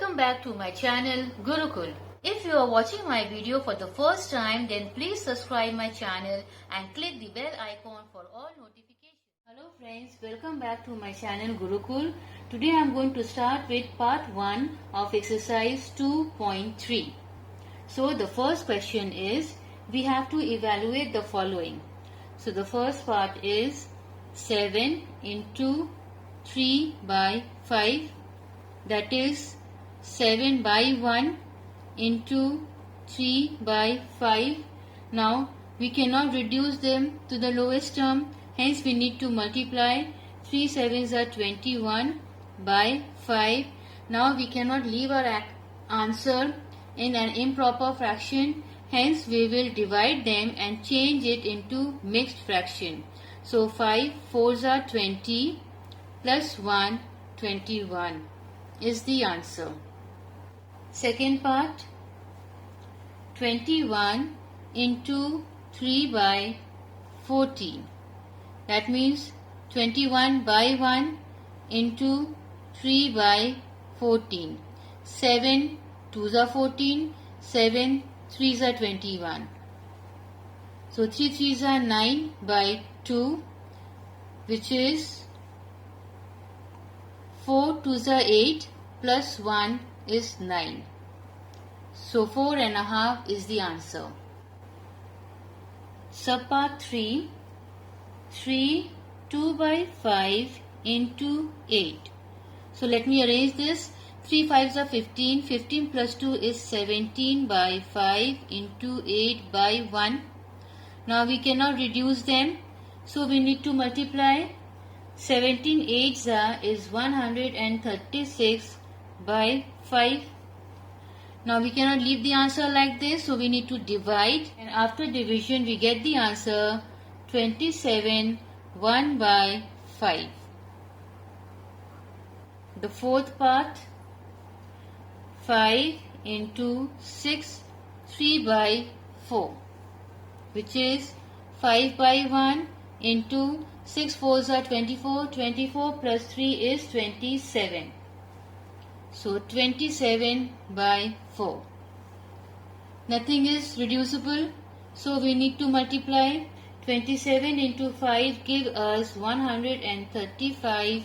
Welcome back to my channel Gurukul. If you are watching my video for the first time, then please subscribe my channel and click the bell icon for all notifications. Hello friends, welcome back to my channel Gurukul. Today I am going to start with part 1 of exercise 2.3. So the first question is, we have to evaluate the following. So the first part is 7 into 3 by 5, that is 7 by 1 into 3 by 5. Now we cannot reduce them to the lowest term, hence we need to multiply. 3 sevens are 21 by 5. Now we cannot leave our answer in an improper fraction, hence we will divide them and change it into mixed fraction. So 5 fours are 20 plus 1 21 is the answer. Second part, 21 into 3 by 14. That means 21 by 1 into 3 by 14. 7 2s are 14, 7 3s are 21. So 3 3s are 9 by 2, which is 4 2s are 8 plus 1 is 9. So 4.5 is the answer. Subpart 3, 3 2 by 5 into 8. So let me arrange this. 3 5s are 15, 15 plus 2 is 17 by 5 into 8 by 1. Now we cannot reduce them, so we need to multiply. 17 8s is 136 by 5. Now we cannot leave the answer like this, so we need to divide, and after division we get the answer 27 1 by 5. The fourth part, 5 into 6 3 by 4, which is 5 by 1 into 6 4s are 24, 24 plus 3 is 27. So 27 by 4. Nothing is reducible, so we need to multiply. 27 into 5 give us 135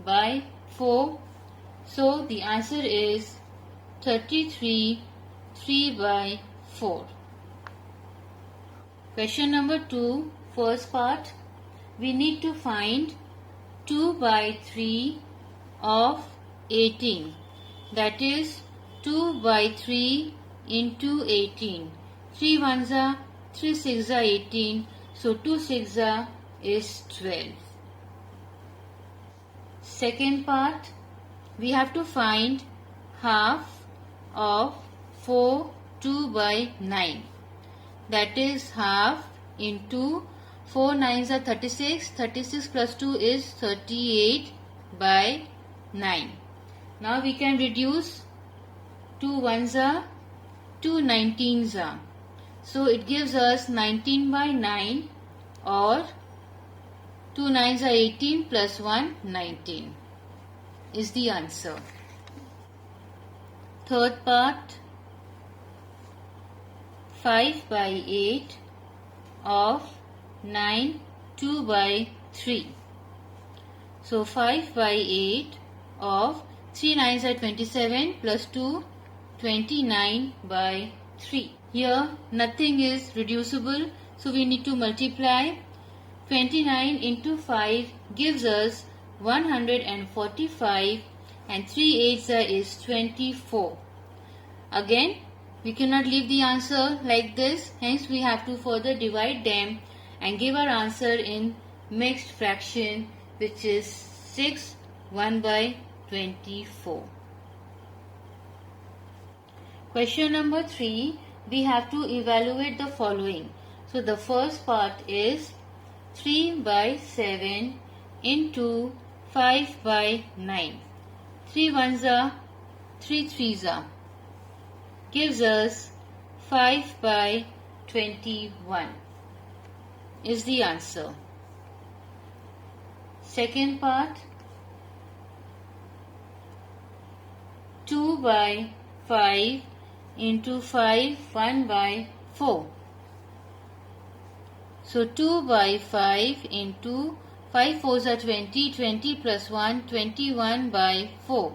by 4. So the answer is 33 3 by 4. Question number 2, first part. We need to find 2 by 3 of 18. That is 2 by 3 into 18. 3 1s are 3 6s are 18. So 2 6s are is 12. Second part, we have to find half of 4 2 by 9. That is half into 4 9s are 36. 36 plus 2 is 38 by 9. Now we can reduce. 2 1s are 2 19s are. So it gives us 19 by 9, or 2 9s are 18 plus 1 19 is the answer. Third part, 5 by 8 of 9 2 by 3. So 5 by 8 of 3 9s are 27 plus 2 29 by 3. Here nothing is reducible, so we need to multiply. 29 into 5 gives us 145, and 3 8s is 24. Again we cannot leave the answer like this, hence we have to further divide them and give our answer in mixed fraction, which is 6 1 by 24. Question number 3, we have to evaluate the following. So the first part is 3 by 7 into 5 by 9. 3 1s are 3 3s are, gives us 5 by 21 is the answer. Second part, 2 by 5 into 5, 1 by 4. So 2 by 5 into 5 fours are 20, 20 plus 1, 21 by 4.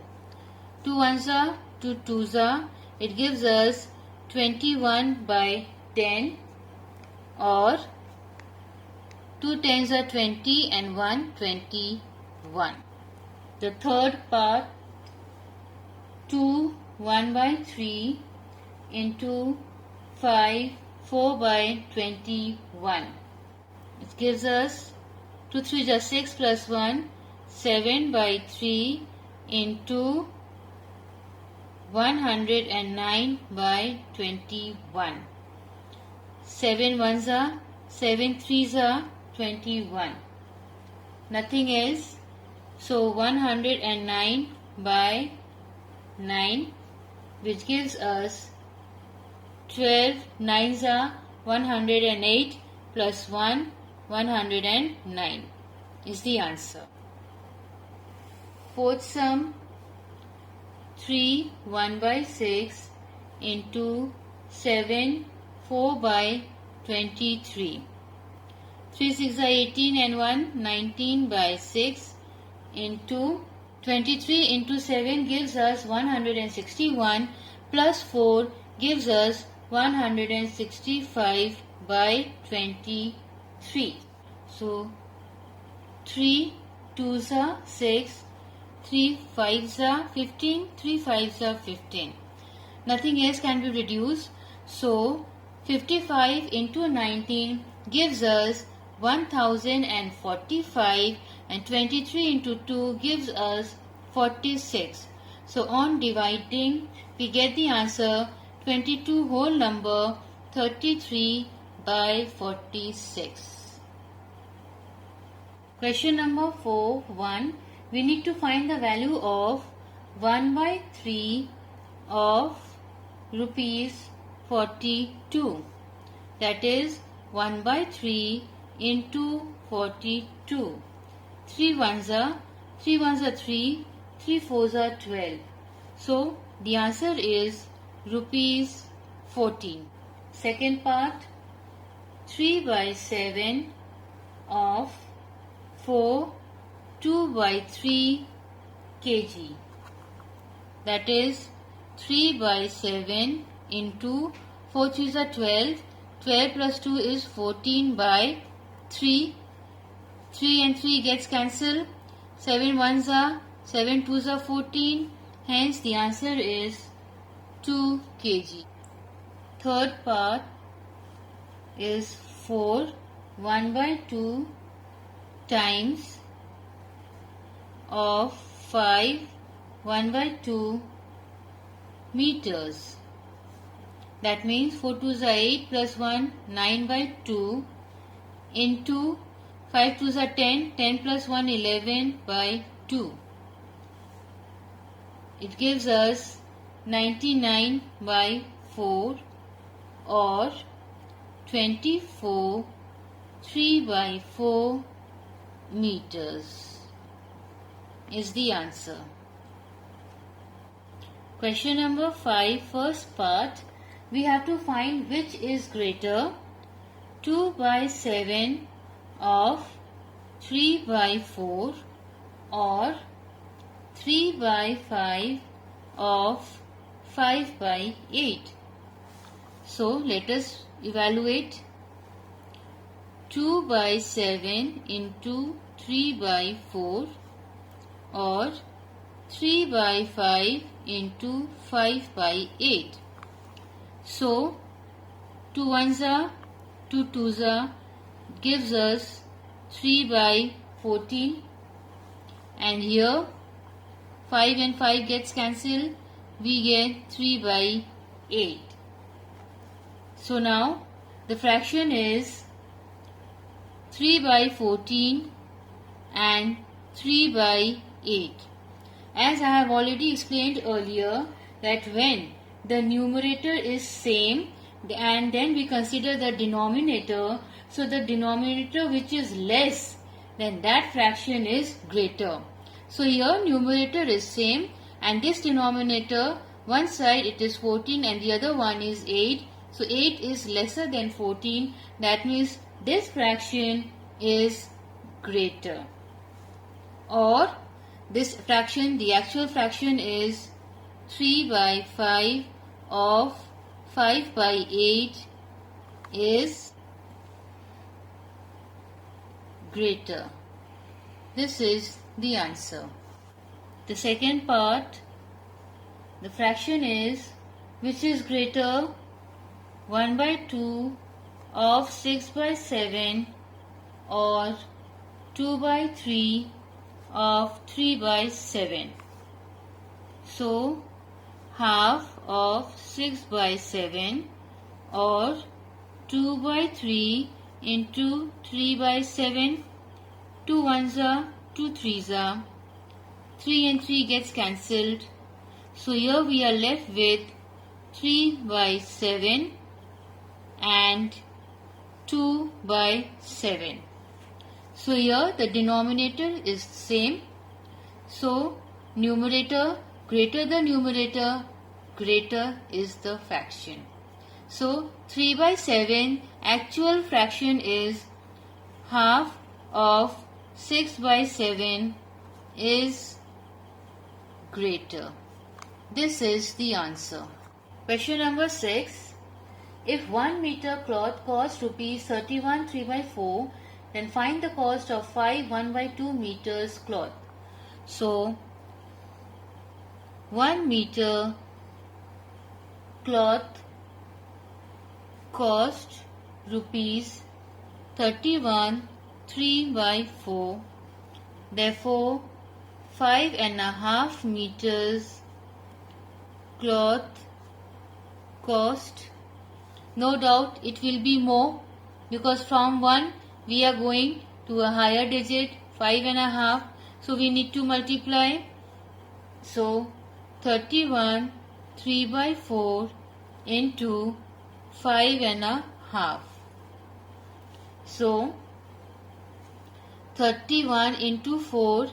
2 ones are 2 twos are, it gives us 21 by 10, or 2 tens are 20 and 1 21. The third part, 2 1 by 3 into 5 4 by 21. It gives us 2 3s are 6 plus 1, 7 by 3 into 109 by 21. 7 ones are, 7 threes are 21. Nothing else. So 109 by 9, which gives us 12 nines are 108 plus 1, 109 is the answer. Fourth sum, 3 1 by 6 into 7 4 by 23. 3 6 are 18 and 1 19 by 6 into 23 into 7 gives us 161 plus 4 gives us 165 by 23. So 3 2s are 6, 3 5s are 15, 3 5s are 15. Nothing else can be reduced. So 55 into 19 gives us 1045 and 23 into 2 gives us 46. So on dividing we get the answer 22 whole number 33 by 46. Question number 4.1. We need to find the value of 1 by 3 of rupees 42. That is 1 by 3 into 42. 3 ones are 3, 3, 3 fours are 12. So the answer is rupees 14. Second part, 3 by 7 of 4 2 by 3 kg. That is 3 by 7 into 4 3s are 12. 12 plus 2 is 14 by 3. 3 and 3 gets cancelled. 7 ones are 7 twos are 14. Hence the answer is 2 kg. Third part is 4 1 by 2 times of 5 1 by 2 meters. That means 4 2s are 8 plus 1 9 by 2 into 5 2s are 10, 10 plus 1 11 by 2. It gives us 99 by 4 or 24 3 by 4 meters is the answer. Question number 5, first part. We have to find which is greater, 2 by 7 of 3 by 4 or 3 by 5 of 5 by 8. So let us evaluate. 2 by 7 into 3 by 4 or 3 by 5 into 5 by 8. So 2 ones are 2 twos are gives us 3 by 14, and here 5 and 5 gets cancelled, we get 3 by 8. So now the fraction is 3 by 14 and 3 by 8. As I have already explained earlier that when the numerator is same and then we consider the denominator, so the denominator which is less, then that fraction is greater. So here numerator is same and this denominator, one side it is 14 and the other one is 8. So 8 is lesser than 14. That means this fraction is greater. Or this fraction, the actual fraction is 3 by 5 of 5 by 8 is greater. This is the answer. The second part, the fraction is which is greater, 1 by 2 of 6 by 7 or 2 by 3 of 3 by 7. So half of 6 by 7 or 2 by 3 into 3 by 7. 2 ones are 2 threes are. 3 and 3 gets cancelled. So here we are left with 3 by 7 and 2 by 7. So here the denominator is same. So numerator, greater the numerator, greater is the fraction. So 3 by 7 actual fraction is half of 6 by 7 is greater. This is the answer. Question number 6. If 1 meter cloth costs rupees 31 3 by 4, then find the cost of 5 1 by 2 meters cloth. So 1 meter cloth cost rupees 31 3 by 4. Therefore 5.5 meters cloth cost. No doubt it will be more, because from 1 we are going to a higher digit, 5.5. So we need to multiply. So 31 3 by 4 into 5.5. So 31 into 4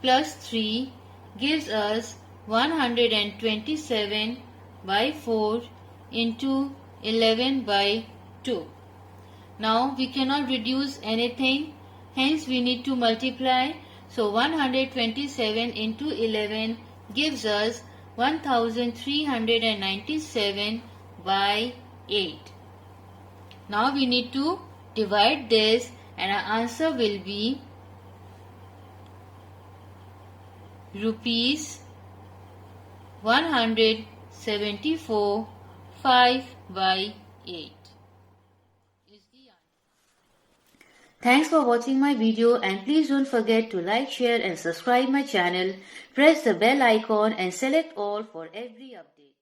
plus 3 gives us 127 by 4 into 11 by 2. Now we cannot reduce anything, hence we need to multiply. So 127 into 11 gives us 1397 by 8. Now we need to divide this and our answer will be rupees 174 5 by 8. Thanks for watching my video, and please don't forget to like, share and subscribe my channel. Press the bell icon and select all for every update.